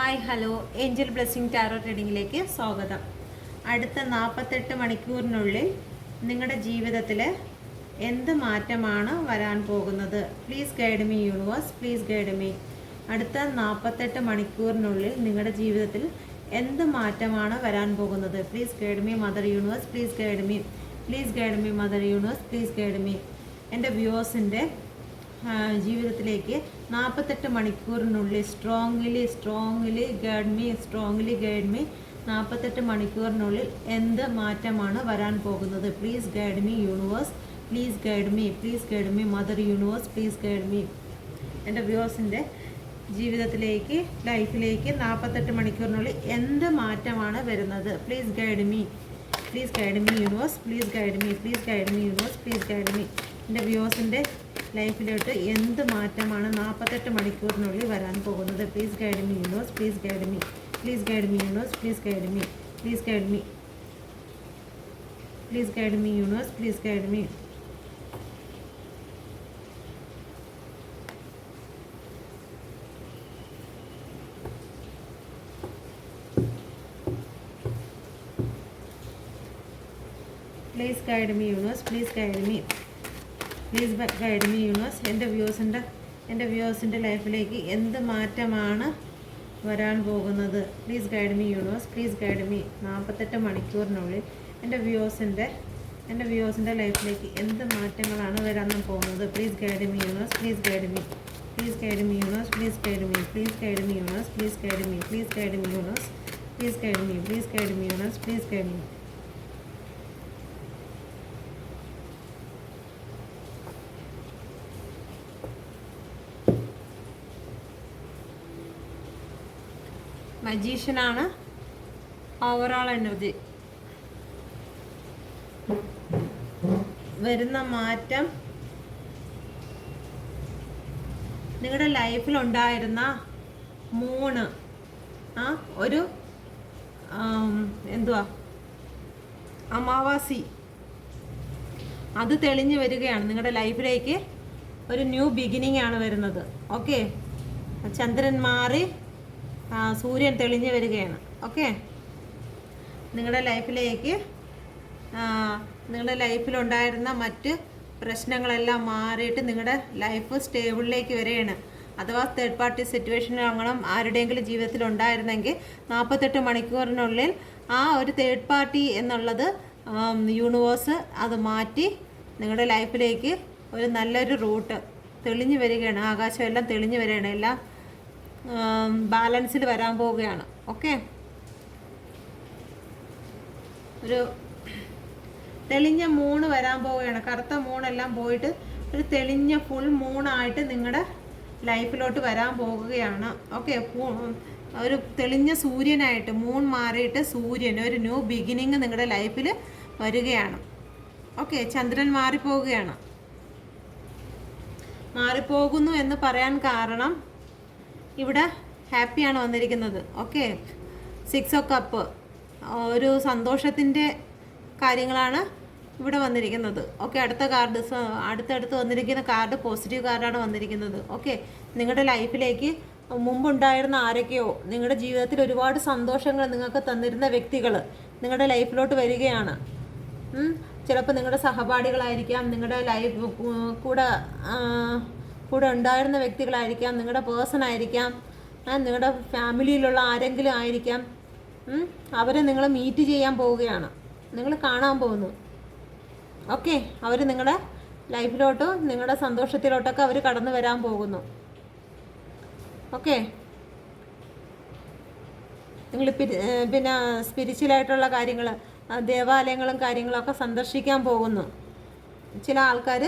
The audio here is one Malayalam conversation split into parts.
Hi hello angel blessing tarot റീഡിങ്ങിലേക്ക് സ്വാഗതം. അടുത്ത 48 മണിക്കൂറിനുള്ളിൽ നിങ്ങളുടെ ജീവിതത്തിൽ എന്ത് മാറ്റമാണ് വരാൻ പോകുന്നത്? Please guide me universe, please guide me. അടുത്ത 48 മണിക്കൂറിനുള്ളിൽ നിങ്ങളുടെ ജീവിതത്തിൽ എന്ത് മാറ്റമാണ് വരാൻ പോകുന്നത്? Please guide me mother universe, please guide me, please guide me mother universe, please guide me. എൻ്റെ വ്യൂവേഴ്സിൻ്റെ ജീവിതത്തിലേക്ക് 48 മണിക്കൂറിനുള്ളിൽ സ്ട്രോങ്ലി ഗൈഡ് മീ 48 മണിക്കൂറിനുള്ളിൽ എന്ത് മാറ്റമാണ് വരാൻ പോകുന്നത്? Please guide me universe, please guide me mother universe, please guide me. എൻ്റെ വ്യൂവേഴ്സിൻ്റെ ജീവിതത്തിലേക്ക്, ലൈഫിലേക്ക് 48 മണിക്കൂറിനുള്ളിൽ എന്ത് മാറ്റമാണ് വരുന്നത്? Please guide me universe, please guide me universe, please guide me. എൻ്റെ വ്യൂവേഴ്സിൻ്റെ ലൈഫിലോട്ട് എന്ത് മാറ്റമാണ് 48 മണിക്കൂറിനുള്ളിൽ വരാൻ പോകുന്നത്? Please guide me universe, please guide me, please guide me universe, please guide me, please guide me, please guide me universe, please guide me. Please guide me universe, please guide me, please guide me universe. എൻ്റെ വ്യൂവേഴ്സിൻ്റെ ലൈഫിലേക്ക് എന്ത് മാറ്റമാണ് വരാൻ പോകുന്നത്? Please guide me universe, please guide me. 48 മണിക്കൂറിനുള്ളിൽ എൻ്റെ വ്യൂവേഴ്സിൻ്റെ ലൈഫിലേക്ക് എന്ത് മാറ്റങ്ങളാണ് വരാൻ പോകുന്നത്? Please guide me universe, please guide me, please guide me universe, please guide me, please guide me universe, please guide me, please guide me universe, please guide me, please guide me universe, please guide me. മജീഷ്യനാണ് ഓവറോൾ എനർജി. വരുന്ന മാറ്റം നിങ്ങളുടെ ലൈഫിലുണ്ടായിരുന്ന ഒരു അമാവാസി അത് തെളിഞ്ഞു വരികയാണ്. നിങ്ങളുടെ ലൈഫിലേക്ക് ഒരു ന്യൂ ബിഗിനിങ് ആണ് വരുന്നത്. ഓക്കെ, ചന്ദ്രൻ മാറി സൂര്യൻ തെളിഞ്ഞു വരികയാണ്. ഓക്കെ, നിങ്ങളുടെ ലൈഫിലുണ്ടായിരുന്ന മറ്റ് പ്രശ്നങ്ങളെല്ലാം മാറിയിട്ട് നിങ്ങളുടെ ലൈഫ് സ്റ്റേബിളിലേക്ക് വരികയാണ്. അഥവാ തേർഡ് പാർട്ടി സിറ്റുവേഷൻ അങ്ങനെ ആരുടെയെങ്കിലും ജീവിതത്തിൽ ഉണ്ടായിരുന്നെങ്കിൽ 48 മണിക്കൂറിനുള്ളിൽ ആ ഒരു തേർഡ് പാർട്ടി എന്നുള്ളത് യൂണിവേഴ്സ് അത് മാറ്റി നിങ്ങളുടെ ലൈഫിലേക്ക് ഒരു നല്ലൊരു റൂട്ട് തെളിഞ്ഞു വരികയാണ്. ആകാശം എല്ലാം തെളിഞ്ഞു വരികയാണ്, എല്ലാം ബാലൻസിൽ വരാൻ പോവുകയാണ്. ഓക്കെ, ഒരു തെളിഞ്ഞ മൂണ് വരാൻ പോവുകയാണ്. കറുത്ത മൂണെല്ലാം പോയിട്ട് ഒരു തെളിഞ്ഞ ഫുൾ മൂണായിട്ട് നിങ്ങളുടെ ലൈഫിലോട്ട് വരാൻ പോകുകയാണ്. ഓക്കെ, ഒരു തെളിഞ്ഞ സൂര്യനായിട്ട് മൂൺ മാറിയിട്ട് സൂര്യൻ, ഒരു ന്യൂ ബിഗിനിങ് നിങ്ങളുടെ ലൈഫിൽ വരികയാണ്. ഓക്കെ, ചന്ദ്രൻ മാറിപ്പോകുന്നു എന്ന് പറയാൻ കാരണം ഇവിടെ ഹാപ്പിയാണ് വന്നിരിക്കുന്നത്. ഓക്കെ, 6 ഓഫ് കപ്പ്, ഒരു സന്തോഷത്തിൻ്റെ കാര്യങ്ങളാണ് ഇവിടെ വന്നിരിക്കുന്നത്. ഓക്കെ, അടുത്തടുത്ത് വന്നിരിക്കുന്ന കാർഡ് പോസിറ്റീവ് കാർഡാണ് വന്നിരിക്കുന്നത്. ഓക്കെ, നിങ്ങളുടെ ലൈഫിലേക്ക് മുമ്പുണ്ടായിരുന്ന ആരൊക്കെയോ നിങ്ങളുടെ ജീവിതത്തിൽ ഒരുപാട് സന്തോഷങ്ങൾ നിങ്ങൾക്ക് തന്നിരുന്ന വ്യക്തികൾ നിങ്ങളുടെ ലൈഫിലോട്ട് വരികയാണ്. ചിലപ്പോൾ നിങ്ങളുടെ സഹപാഠികളായിരിക്കാം, നിങ്ങളുടെ കൂടെ ഉണ്ടായിരുന്ന വ്യക്തികളായിരിക്കാം, നിങ്ങളുടെ പേഴ്സൺ ആയിരിക്കാം, നിങ്ങളുടെ ഫാമിലിയിലുള്ള ആരെങ്കിലും ആയിരിക്കാം. അവരെ നിങ്ങൾ മീറ്റ് ചെയ്യാൻ പോവുകയാണ്, നിങ്ങൾ കാണാൻ പോകുന്നു. ഓക്കെ, അവർ നിങ്ങളുടെ ലൈഫിലോട്ടോ നിങ്ങളുടെ സന്തോഷത്തിലോട്ടൊക്കെ അവർ കടന്നു വരാൻ പോകുന്നു. ഓക്കെ, നിങ്ങൾ പിന്നെ സ്പിരിച്വലായിട്ടുള്ള കാര്യങ്ങൾ, ദേവാലയങ്ങളും കാര്യങ്ങളൊക്കെ സന്ദർശിക്കാൻ പോകുന്നു. ചില ആൾക്കാർ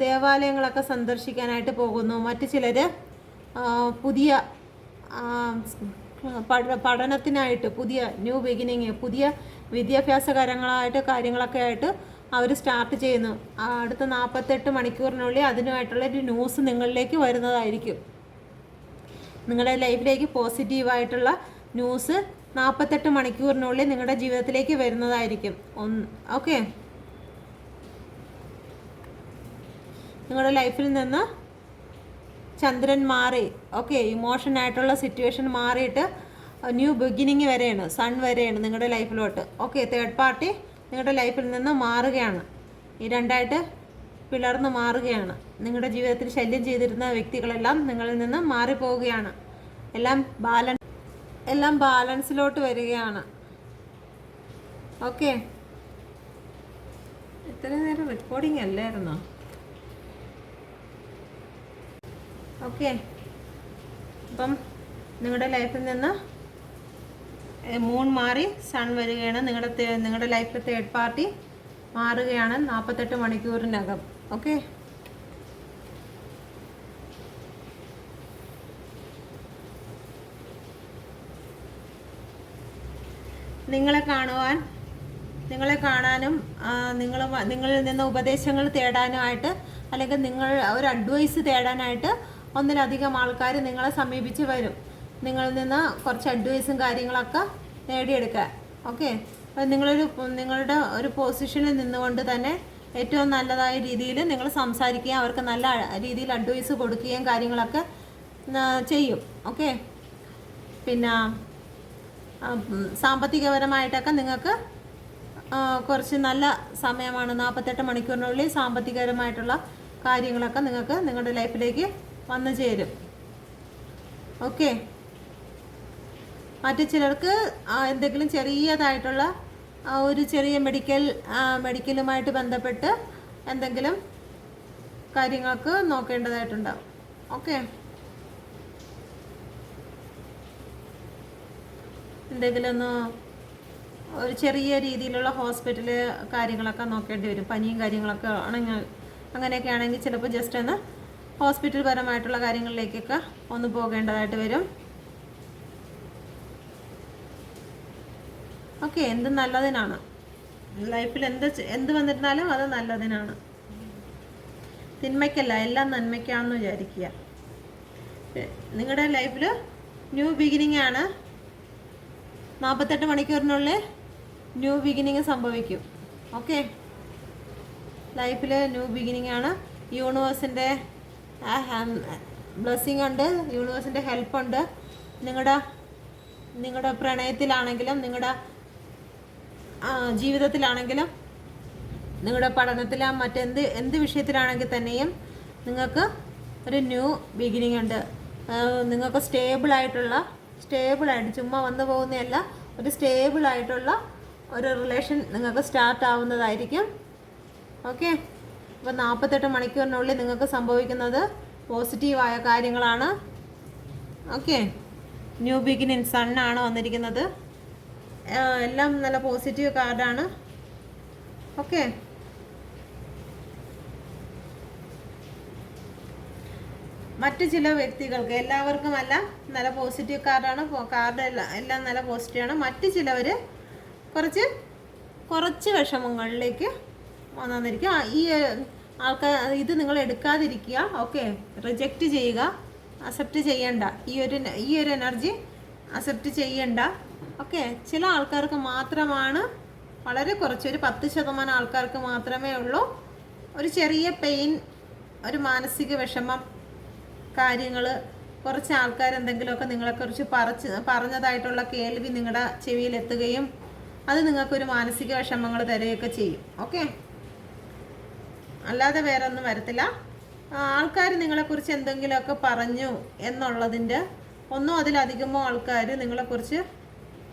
ദേവാലയങ്ങളൊക്കെ സന്ദർശിക്കാനായിട്ട് പോകുന്നു. മറ്റു ചിലർ പുതിയ പഠനത്തിനായിട്ട്, പുതിയ ന്യൂ ബിഗിനിങ്, പുതിയ കാര്യങ്ങളൊക്കെ ആയിട്ട് അവർ സ്റ്റാർട്ട് ചെയ്യുന്നു. അടുത്ത 48 മണിക്കൂറിനുള്ളിൽ അതിനുമായിട്ടുള്ളൊരു ന്യൂസ് നിങ്ങളിലേക്ക് വരുന്നതായിരിക്കും. നിങ്ങളുടെ ലൈഫിലേക്ക് പോസിറ്റീവായിട്ടുള്ള ന്യൂസ് 48 മണിക്കൂറിനുള്ളിൽ നിങ്ങളുടെ ജീവിതത്തിലേക്ക് വരുന്നതായിരിക്കും. ഓക്കെ, നിങ്ങളുടെ ലൈഫിൽ നിന്ന് ചന്ദ്രൻ മാറി, ഓക്കെ, ഇമോഷനായിട്ടുള്ള സിറ്റുവേഷൻ മാറിയിട്ട് ന്യൂ ബിഗിനിങ് വരെയാണ്, സൺ വരെയാണ് നിങ്ങളുടെ ലൈഫിലോട്ട്. ഓക്കെ, തേർഡ് പാർട്ടി നിങ്ങളുടെ ലൈഫിൽ നിന്ന് മാറുകയാണ്. ഈ രണ്ടായിട്ട് പിളർന്ന് മാറുകയാണ്. നിങ്ങളുടെ ജീവിതത്തിൽ ശല്യം ചെയ്തിരുന്ന വ്യക്തികളെല്ലാം നിങ്ങളിൽ നിന്ന് മാറിപ്പോവുകയാണ്. എല്ലാം ബാലൻസിലോട്ട് വരികയാണ്. ഓക്കെ, ഇത്ര നേരം റെക്കോർഡിംഗ് അല്ലായിരുന്നോ? ഓക്കെ, അപ്പം നിങ്ങളുടെ ലൈഫിൽ നിന്ന് മൂൺ മാറി സൺ വരികയാണ്. നിങ്ങളുടെ ലൈഫിൽ തേർഡ് പാർട്ടി മാറുകയാണ് 48 മണിക്കൂറിനകം. ഓക്കെ, നിങ്ങളെ കാണാനും നിങ്ങളിൽ നിന്ന് ഉപദേശങ്ങൾ തേടാനുമായിട്ട്, അല്ലെങ്കിൽ ഒരു അഡ്വൈസ് തേടാനായിട്ട് ഒന്നിലധികം ആൾക്കാർ നിങ്ങളെ സമീപിച്ച് വരും. നിങ്ങളിൽ നിന്ന് കുറച്ച് അഡ്വൈസും കാര്യങ്ങളൊക്കെ നേടിയെടുക്കാൻ. ഓക്കെ, അപ്പം നിങ്ങളുടെ ഒരു പൊസിഷനിൽ നിന്നുകൊണ്ട് തന്നെ ഏറ്റവും നല്ലതായ രീതിയിൽ നിങ്ങൾ സംസാരിക്കുകയും അവർക്ക് നല്ല രീതിയിൽ അഡ്വൈസ് കൊടുക്കുകയും കാര്യങ്ങളൊക്കെ ചെയ്യും. ഓക്കെ, പിന്നെ സാമ്പത്തികപരമായിട്ടൊക്കെ നിങ്ങൾക്ക് കുറച്ച് നല്ല സമയമാണ്. 48 മണിക്കൂറിനുള്ളിൽ സാമ്പത്തികപരമായിട്ടുള്ള കാര്യങ്ങളൊക്കെ നിങ്ങൾക്ക് നിങ്ങളുടെ ലൈഫിലേക്ക് വന്നു ചേരും. ഓക്കെ, മറ്റു ചിലർക്ക് എന്തെങ്കിലും ചെറിയതായിട്ടുള്ള ഒരു ചെറിയ മെഡിക്കലുമായിട്ട് ബന്ധപ്പെട്ട് എന്തെങ്കിലും കാര്യങ്ങൾക്ക് നോക്കേണ്ടതായിട്ടുണ്ടാവും. ഓക്കെ, എന്തെങ്കിലും ഒരു ചെറിയ രീതിയിലുള്ള ഹോസ്പിറ്റല് കാര്യങ്ങളൊക്കെ നോക്കേണ്ടി വരും. പനിയും കാര്യങ്ങളൊക്കെ ആണെങ്കിൽ, അങ്ങനെയൊക്കെ ആണെങ്കിൽ ചിലപ്പോൾ ജസ്റ്റ് ഒന്ന് ഹോസ്പിറ്റൽ പരമായിട്ടുള്ള കാര്യങ്ങളിലേക്കൊക്കെ ഒന്ന് പോകേണ്ടതായിട്ട് വരും. ഓക്കെ, എന്ത് നല്ലതിനാണ്. ലൈഫിൽ എന്ത് വന്നിരുന്നാലും അത് നല്ലതിനാണ്, തിന്മയ്ക്കല്ല, എല്ലാം നന്മയ്ക്കാണെന്ന് വിചാരിക്കുക. നിങ്ങളുടെ ലൈഫിൽ ന്യൂ ബിഗിനിങ് ആണ്. 48 മണിക്കൂറിനുള്ളിൽ ന്യൂ ബിഗിനിങ് സംഭവിക്കും. ഓക്കെ, ലൈഫിൽ ന്യൂ ബിഗിനിങ് ആണ്. യൂണിവേഴ്സിൻ്റെ ബ്ലെസ്സിങ് ഉണ്ട്, യൂണിവേഴ്സിൻ്റെ ഹെൽപ്പുണ്ട്. നിങ്ങളുടെ പ്രണയത്തിലാണെങ്കിലും, നിങ്ങളുടെ ജീവിതത്തിലാണെങ്കിലും, നിങ്ങളുടെ പഠനത്തിലും എന്ത് വിഷയത്തിലാണെങ്കിൽ തന്നെയും നിങ്ങൾക്ക് ഒരു ന്യൂ ബിഗിനിങ് ഉണ്ട്. നിങ്ങൾക്ക് സ്റ്റേബിളായിട്ട് ചുമ്മാ വന്നു പോകുന്നതല്ല, ഒരു സ്റ്റേബിളായിട്ടുള്ള ഒരു റിലേഷൻ നിങ്ങൾക്ക് സ്റ്റാർട്ട് ആവുന്നതായിരിക്കും. ഓക്കെ, അപ്പോൾ 48 മണിക്കൂറിനുള്ളിൽ നിങ്ങൾക്ക് സംഭവിക്കുന്നത് പോസിറ്റീവായ കാര്യങ്ങളാണ്. ഓക്കെ, ന്യൂ ബിഗിനിങ് സണ്ണാണ് വന്നിരിക്കുന്നത്. എല്ലാം നല്ല പോസിറ്റീവ് കാർഡാണ്. ഓക്കെ, മറ്റു ചില വ്യക്തികൾക്ക്, എല്ലാവർക്കുമല്ല, നല്ല പോസിറ്റീവ് കാർഡാണ്. എല്ലാം നല്ല പോസിറ്റീവാണ്. മറ്റു ചിലവർ കുറച്ച് വിഷമങ്ങളിലേക്ക് വന്നിരിക്കുക. ഈ ആൾക്കാർ ഇത് നിങ്ങൾ എടുക്കാതിരിക്കുക. ഓക്കെ, റിജക്റ്റ് ചെയ്യുക, അക്സെപ്റ്റ് ചെയ്യണ്ട. ഈ ഒരു എനർജി അക്സെപ്റ്റ് ചെയ്യണ്ട. ഓക്കെ, ചില ആൾക്കാർക്ക് മാത്രമാണ്, വളരെ കുറച്ച്, ഒരു 10% ആൾക്കാർക്ക് മാത്രമേ ഉള്ളൂ ഒരു ചെറിയ പെയിൻ, ഒരു മാനസിക വിഷമം കാര്യങ്ങൾ. കുറച്ച് ആൾക്കാർ എന്തെങ്കിലുമൊക്കെ നിങ്ങളെക്കുറിച്ച് പറഞ്ഞതായിട്ടുള്ള കേൾവി നിങ്ങളുടെ ചെവിയിലെത്തുകയും അത് നിങ്ങൾക്കൊരു മാനസിക വിഷമങ്ങൾ തരുകയൊക്കെ ചെയ്യും. ഓക്കെ, അല്ലാതെ വേറെ ഒന്നും വരത്തില്ല. ആൾക്കാർ നിങ്ങളെക്കുറിച്ച് എന്തെങ്കിലുമൊക്കെ പറഞ്ഞു എന്നുള്ളതിൻ്റെ ഒന്നോ അതിലധികമോ ആൾക്കാർ നിങ്ങളെക്കുറിച്ച്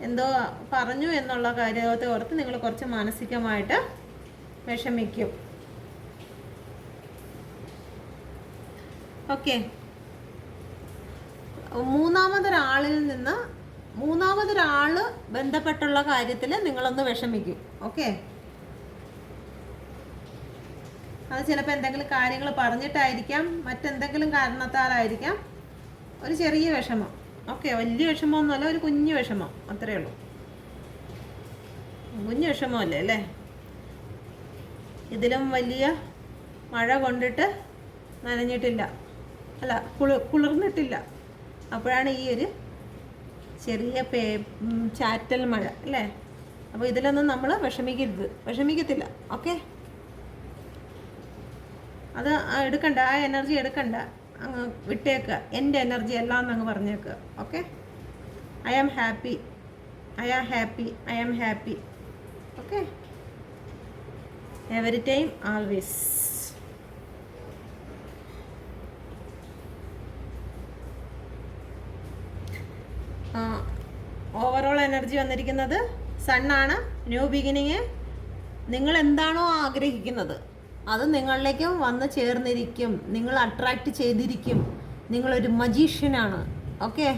എന്തോ പറഞ്ഞു എന്നുള്ള കാര്യത്തെ ഓർത്ത് നിങ്ങൾ കുറച്ച് മാനസികമായിട്ട് വിഷമിക്കും. ഓക്കെ, മൂന്നാമതൊരാൾ ബന്ധപ്പെട്ടുള്ള കാര്യത്തിൽ നിങ്ങളൊന്ന് വിഷമിക്കും. ഓക്കെ, അത് ചിലപ്പോൾ എന്തെങ്കിലും കാര്യങ്ങൾ പറഞ്ഞിട്ടായിരിക്കാം, മറ്റെന്തെങ്കിലും കാരണത്താലായിരിക്കാം. ഒരു ചെറിയ വിഷമം. ഓക്കെ, വലിയ വിഷമമൊന്നുമല്ല, ഒരു കുഞ്ഞു വിഷമം, അത്രയേ ഉള്ളൂ. കുഞ്ഞു വിഷമമല്ലേ അല്ലേ? ഇതിലും വലിയ മഴ കൊണ്ടിട്ട് നനഞ്ഞിട്ടില്ല, അല്ല കുളിർന്നിട്ടില്ല. അപ്പോഴാണ് ഈ ഒരു ചെറിയ ചാറ്റൽ മഴ അല്ലേ? അപ്പോൾ ഇതിലൊന്നും നമ്മൾ വിഷമിക്കത്തില്ല. ഓക്കെ, അത് എടുക്കണ്ട, ആ എനർജി എടുക്കണ്ട, അങ്ങ് വിട്ടേക്കുക. എൻ്റെ എനർജി എല്ലാം എന്നങ്ങ് പറഞ്ഞേക്കുക. Okay, I am happy, I am happy, I am happy. Okay, every time, always. Overall energy വന്നിരിക്കുന്നത് സണ്ണാണ്. New beginning. നിങ്ങൾ എന്താണോ ആഗ്രഹിക്കുന്നത് അത് നിങ്ങളിലേക്കും വന്ന് ചേർന്നിരിക്കും. നിങ്ങൾ അട്രാക്റ്റ് ചെയ്തിരിക്കും. നിങ്ങളൊരു മജീഷ്യനാണ്. ഓക്കെ,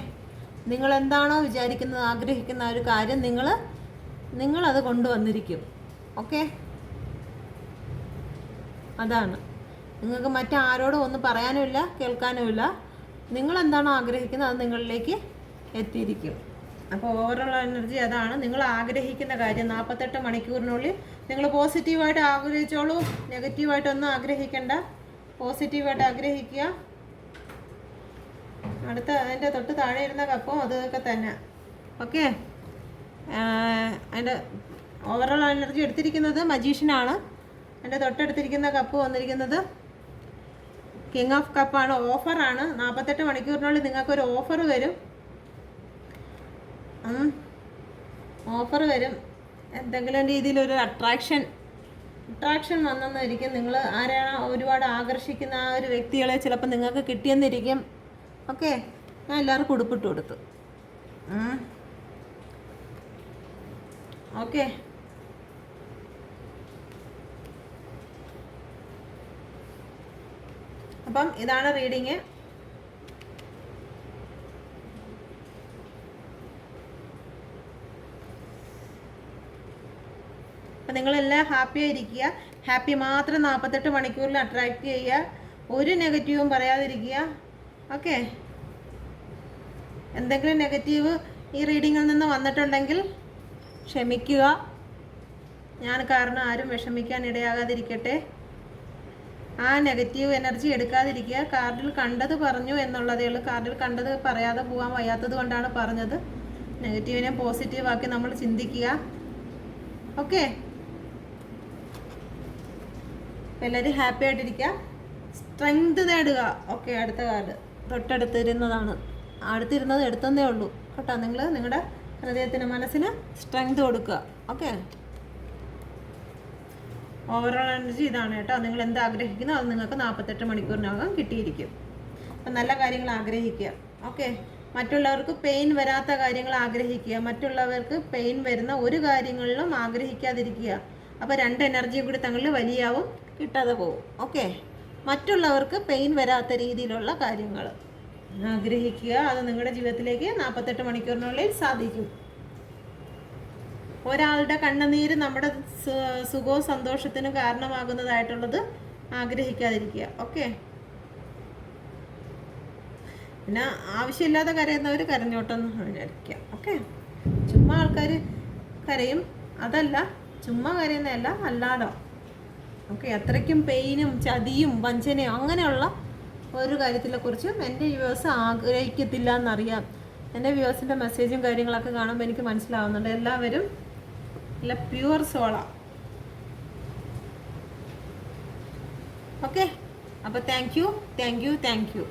നിങ്ങൾ എന്താണോ വിചാരിക്കുന്നത്, ആഗ്രഹിക്കുന്ന ഒരു കാര്യം നിങ്ങളത് കൊണ്ടുവന്നിരിക്കും. ഓക്കെ, അതാണ്. നിങ്ങൾക്ക് മറ്റാരോടും ഒന്നും പറയാനുമില്ല, കേൾക്കാനുമില്ല. നിങ്ങളെന്താണോ ആഗ്രഹിക്കുന്നത് അത് നിങ്ങളിലേക്ക് എത്തിയിരിക്കും. അപ്പോൾ ഓവറോൾ എനർജി അതാണ്. നിങ്ങൾ ആഗ്രഹിക്കുന്ന കാര്യം 48 മണിക്കൂറിനുള്ളിൽ നിങ്ങൾ പോസിറ്റീവായിട്ട് ആഗ്രഹിച്ചോളൂ. നെഗറ്റീവായിട്ടൊന്നും ആഗ്രഹിക്കണ്ട. പോസിറ്റീവായിട്ട് ആഗ്രഹിക്കുക. അടുത്ത അതിൻ്റെ തൊട്ട് താഴെ ഇരുന്ന കപ്പും അതൊക്കെ തന്നെ. ഓക്കെ, അതിൻ്റെ ഓവറോൾ എനർജി എടുത്തിരിക്കുന്നത് മജീഷ്യനാണ്. അതിൻ്റെ തൊട്ടടുത്തിരിക്കുന്ന കപ്പ് വന്നിരിക്കുന്നത് കിങ് ഓഫ് കപ്പാണ്. ഓഫറാണ്. 48 മണിക്കൂറിനുള്ളിൽ നിങ്ങൾക്കൊരു ഓഫർ വരും. ഓഫർ വരും. എന്തെങ്കിലും രീതിയിലൊരു അട്രാക്ഷൻ വന്നെന്നിരിക്കും. നിങ്ങൾ ആരാണ് ഒരുപാട് ആകർഷിക്കുന്ന ആ ഒരു വ്യക്തികളെ ചിലപ്പോൾ നിങ്ങൾക്ക് കിട്ടിയെന്നിരിക്കും. ഓക്കെ, ഞാൻ എല്ലാവർക്കും ഉടുപ്പിട്ട് കൊടുത്തു. ഓക്കെ, അപ്പം ഇതാണ് റീഡിങ്. അപ്പം നിങ്ങളെല്ലാം ഹാപ്പി ആയിരിക്കുക. ഹാപ്പി മാത്രം 48 മണിക്കൂറിൽ അട്രാക്റ്റ് ചെയ്യുക. ഒരു നെഗറ്റീവും പറയാതിരിക്കുക. ഓക്കെ, എന്തെങ്കിലും നെഗറ്റീവ് ഈ റീഡിങ്ങിൽ നിന്ന് വന്നിട്ടുണ്ടെങ്കിൽ ക്ഷമിക്കുക. ഞാൻ കാരണം ആരും വിഷമിക്കാൻ ഇടയാകാതിരിക്കട്ടെ. ആ നെഗറ്റീവ് എനർജി എടുക്കാതിരിക്കുക. കാർഡിൽ കണ്ടത് പറഞ്ഞു എന്നുള്ളതേ ഉള്ളൂ. കാർഡിൽ കണ്ടത് പറയാതെ പോകാൻ വയ്യാത്തത് കൊണ്ടാണ് പറഞ്ഞത്. നെഗറ്റീവിനെ പോസിറ്റീവാക്കി നമ്മൾ ചിന്തിക്കുക. ഓക്കെ, എല്ലാവരും ഹാപ്പി ആയിട്ടിരിക്കുക. സ്ട്രെങ്ത് നേടുക. ഓക്കെ, അടുത്ത കാർഡ് തൊട്ടടുത്തിരുന്നതാണ്. അടുത്തിരുന്നത് എടുത്തതേ ഉള്ളൂ കേട്ടോ. നിങ്ങൾ നിങ്ങളുടെ ഹൃദയത്തിന്, മനസ്സിന് സ്ട്രെങ്ത് കൊടുക്കുക. ഓക്കെ, ഓവറോൾ എനർജി ഇതാണ് കേട്ടോ. നിങ്ങൾ എന്ത് ആഗ്രഹിക്കുന്നോ അത് നിങ്ങൾക്ക് 48 മണിക്കൂറിനകം കിട്ടിയിരിക്കും. അപ്പം നല്ല കാര്യങ്ങൾ ആഗ്രഹിക്കുക. ഓക്കെ, മറ്റുള്ളവർക്ക് പെയിൻ വരാത്ത കാര്യങ്ങൾ ആഗ്രഹിക്കുക. മറ്റുള്ളവർക്ക് പെയിൻ വരുന്ന ഒരു കാര്യങ്ങളിലും ആഗ്രഹിക്കാതിരിക്കുക. അപ്പോൾ 2 എനർജിയും കൂടി തങ്ങളിൽ വലിയാവും, കിട്ടാതെ പോകും. ഓക്കെ, മറ്റുള്ളവർക്ക് പെയിൻ വരാത്ത രീതിയിലുള്ള കാര്യങ്ങൾ ആഗ്രഹിക്കുക. അത് നിങ്ങളുടെ ജീവിതത്തിലേക്ക് 48 മണിക്കൂറിനുള്ളിൽ സാധിക്കും. ഒരാളുടെ കണ്ണുനീര് നമ്മുടെ സുഖവും സന്തോഷത്തിനും കാരണമാകുന്നതായിട്ടുള്ളത് ആഗ്രഹിക്കാതിരിക്കുക. ഓക്കെ, പിന്നെ ആവശ്യമില്ലാതെ കരയുന്നവർ കരഞ്ഞോട്ടെന്ന് വിചാരിക്കുക. ഓക്കെ, ചുമ്മാ ആൾക്കാർ കരയും, അതല്ല, ചുമ്മാ കരയുന്നതല്ല, അല്ലാതെ. ഓക്കെ, അത്രയ്ക്കും പെയിനും ചതിയും വഞ്ചനയും അങ്ങനെയുള്ള ഒരു കാര്യത്തിനെക്കുറിച്ചും എൻ്റെ വ്യൂവേഴ്സ് ആഗ്രഹിക്കത്തില്ല എന്നറിയാം. എൻ്റെ വ്യൂവേഴ്സിൻ്റെ മെസ്സേജും കാര്യങ്ങളൊക്കെ കാണുമ്പോൾ എനിക്ക് മനസ്സിലാവുന്നുണ്ട്. എല്ലാവരും നല്ല പ്യുവർ സോളാണ്. ഓക്കെ, അപ്പോൾ താങ്ക് യു.